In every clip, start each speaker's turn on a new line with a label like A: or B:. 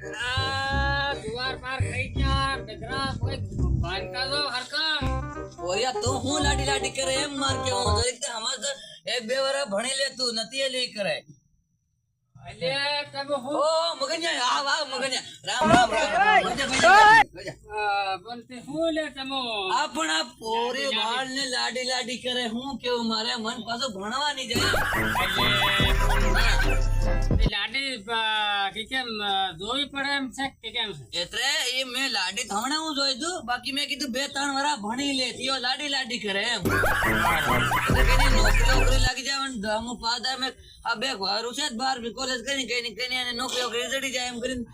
A: द्वार पार कई क्या डगरा कोई बांधता दो हरका
B: ઓરિયા તો હું લાડી લાડી કરે એમ માર કે હું જરીક તે હમજ એક બે વરા ભણી લે તું નથી લે કરે
A: અલે તબ હો
B: ઓ મગન્યા આવ રામ રામ
A: બોલતે હું લે તમો
B: આપણા પોરી વાળ ને લાડી લાડી કરે હું કેવું મારે મન પાછો ભણવા ની જાય
A: લાડી કે કેમ જોઈ પડે એમ છે કે કેમ છે
B: એટલે એ મેં લાડી થમણા હું જોઈ દઉં બાકી મેં કીધું 2-3 વરા ભણી લે થયો લાડી લાડી કરે એમ નોકરી લાગી જાય ને હું પાદા મેં આ બે વારું છે 12 કોલેજ કરી કઈ અને નોકરી જડી જાય એમ કરીને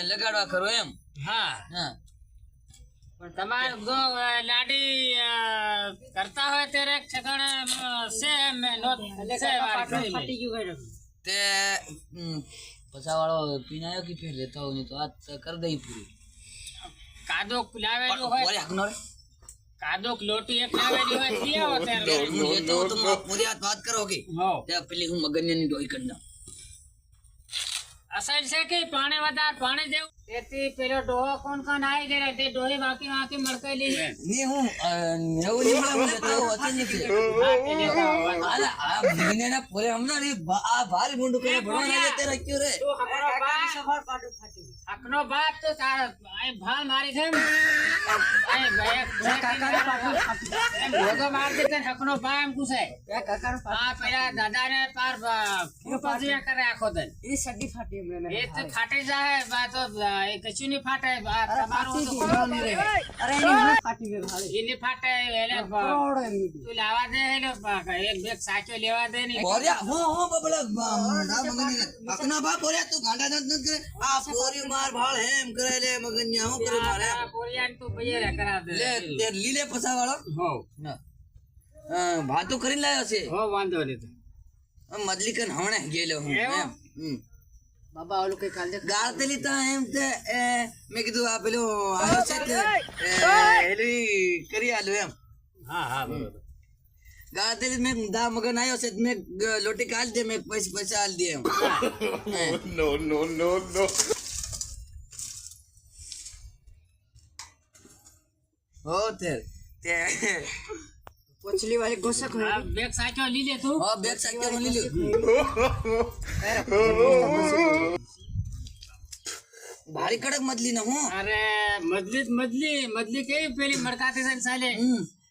B: લગાડવા ખરો એમ
A: હા
B: હા
A: પણ તમારે જો લાડી કરતા હોય ત્યારે એક ઠેકાણે છે મે નોટ છે ફાટી ગયું
B: તે પછાવાળો પીનાયો કે ફેર લેતા હોય તો આ કર દઈ પૂરી
A: કાદો લાવેલું હોય કાદોક લોટી એક લાવેલી હોય દિયા હો ત્યારે
B: તો तुम पूरी बात करोगे
A: હો
B: તે પેલી હું મગન્યાની ડોઈ કરી નાખ
A: અસલ છે કે પાણી વધાર પાણી દેવું તેથી પેલો ડોહો કોણ આવી જાય તે ડોહી વાકી મરકાઈ લી
B: ની હું નેવું લીમડા હું લેતો હતી નથી આલા આ મગન્યાના પૂરે હમણાં આ ભારી મુંડું કરે ભણવા જતે રાખ્યો રે
A: અકનો બાપ તો તારા આ ભાલ મારી છે આ ભોગો માર દે તને અકનો બા એમ કુસાય આ પેલા દાદાને પાર ફૂપાજીયા કરે આખો દન
C: એ સડી ફાટી હમણાં
A: એ તો ફાટી જાય બા તો એ કશું નહીં ફાટે તમારું તો
C: અરે એની ફાટી ગયો હાલે
A: એની ફાટે એટલે
C: ઓડો એમ
A: તું લાવા દે એટલે એક બેગ સાચો લેવા દે ને
B: બોલ્યા હું બબલા ના મગન્યા અકના બા બોલ્યા તું ગાંડા ન કરે આ પોરી માર ભાળ હેમ કરે લે મગન્યા હું કરે મારે
A: આ પોરિયાન તું ભૈયા કરા દે
B: લે તે લીલે પસાવાળો
A: હો
B: ભાતો કરીને લાયો છે
A: હો વાંધો નહીં
B: મદલી કન હમણે ગયેલો હું એમ
C: બાબા ઓલું કઈ કાલ
B: ગાળતેલી તા એમ તે મેં કીધું આ પેલો આવ્યો છે તે એલી કરી આલો એમ
A: હા હા બરોબર
B: ગાળતેલી મેં દા મગન આવ્યો છે મેં લોટી કાઢ દે મેં પૈસા આલ દે એમ
D: no.
B: હો તે
C: પોચલી વાળી ગોસક હોય
A: આ બેગ સાચો લી લે તું
B: હો બેગ સાક્ય મળી લ્યો ભારી કડક મદલી ને હું
A: અરે મદલી કેવી પેલી મરકાતી છે ને સાલે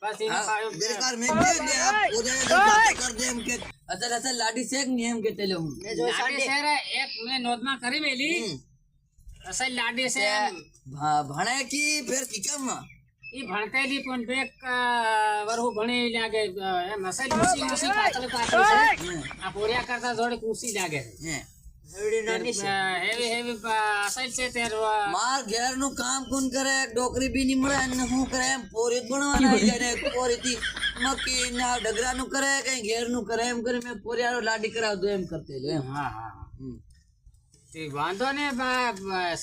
A: બસ એને પાયો
B: દેરકાર મેં દે દે આ પૂજા બાત કર દે એમ કે અસલ લાડી શેક ને એમ કે તેલે હું
A: લાડી છે રે એક મેં નોંધમાં કરી મેલી અસલ લાડી છે
B: ભણે કી ફેર કિકમ
A: ઈ ભણતેલી પણ બેક વરહુ ભણી લાગે એમ અસલ ખુશી પાછળ છે આ પોરિયા કરતા થોડી ખુશી લાગે
B: હે
A: હેવી અસલ છે તેર
B: માર ઘેર નું કામ કોણ કરે ડોકરી બી ની મળે અને હું કરે એમ પોરી ભણવાના આવી જાય ને પોરી થી મકી ના ડગરા નું કરે કઈ ઘેર નું કરે એમ કરી મેં પોરિયારો લાડી કરાવતો એમ કરતે એમ
A: હા તે વાંધો ને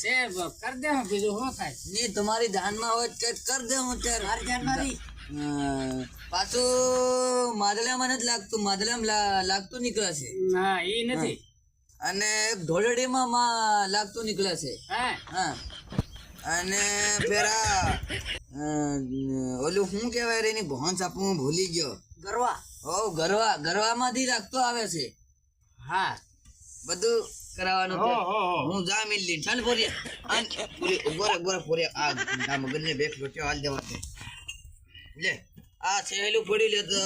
A: શે કર દે બીજું શું થાય
B: ની તમારી ધ્યાનમાં હોય કે કર દે હું ત્યારે
C: મારી ધ્યાનમાં રહી
B: પાછું માદલામાં નથી લાગતું માદલામાં લાગતું નીકળે છે
A: ના એ નથી
B: અને ઢોલડીમાં લાગતું નીકળે છે
A: હે
B: હા અને પેલા ઓલું શું કેવાય રે એની ભોંસ આપું ભૂલી ગયો
C: ગરવા
B: ઓ ગરવામાંથી લાગતો આવે છે
A: હા
B: બધું કરાવવાનું છે. હું જા મિલી ચાલ પોરિયા પૂરી ગોરે પોરિયા આ મગનને બેક લોટ્યો હાલ દેવા દે લે આ સહેલું પડી લે તો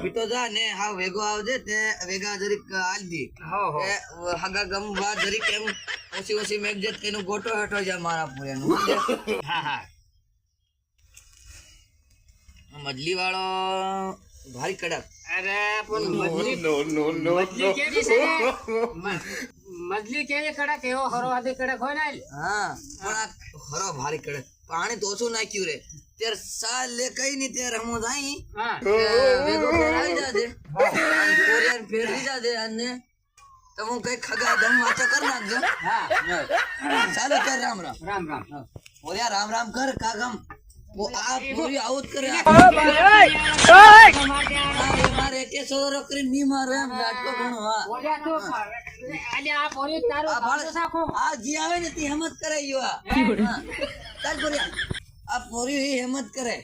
B: પીતો જા ને હા વેગો આવજે તે વેગા જરીક હાલ દી હગા ગમ વાત જરીક એમ ઓછી મેઘ જત કેનું ગોટો હેઠો જા મારા પૂરેનું
A: હા
B: મજલી વાળો ભારી કડક
A: અરે પણ મજલી
D: No.
A: મજલી કેવી છે મજલી કેવી કડક એવો હરો આધી કડક હોય ને
B: હા પણ આ હરો ભારી કડક પાણી તો ઓછું નાખ્યું રે તેર સાલ લે કઈ ની તેર હું જાઈ
A: હા
B: વેગો ફેર આવી જાજે કોરિયન ફેર દી જાજે અને તમે કઈ ખગા દમ વાતો કર નાખજો
A: હા
B: ચાલો તેર રામ
A: રામ
B: ઓરિયા રામ કર કાગમ આ પૂરી આવું જ કરે મારે કેસો કરીને ની મારે એમ નાટકો ઘણો હા આ જી આવે ને તે હિંમત કરે યો આ ચાલ પોરિયા આ પોરી હિંમત કરે